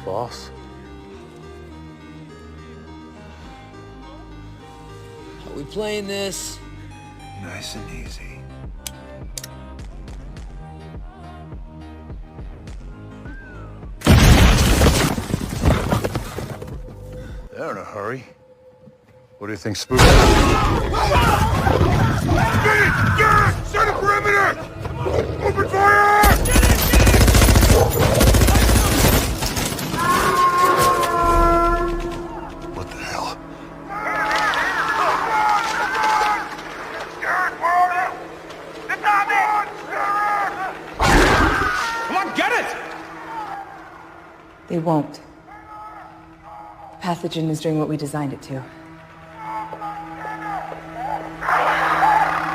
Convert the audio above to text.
boss. How we playing this? Nice and easy. They're in a hurry. What do you think, Spook? Set a perimeter! Open fire! What the hell? Come on, get it! They won't. The pathogen is doing what we designed it to.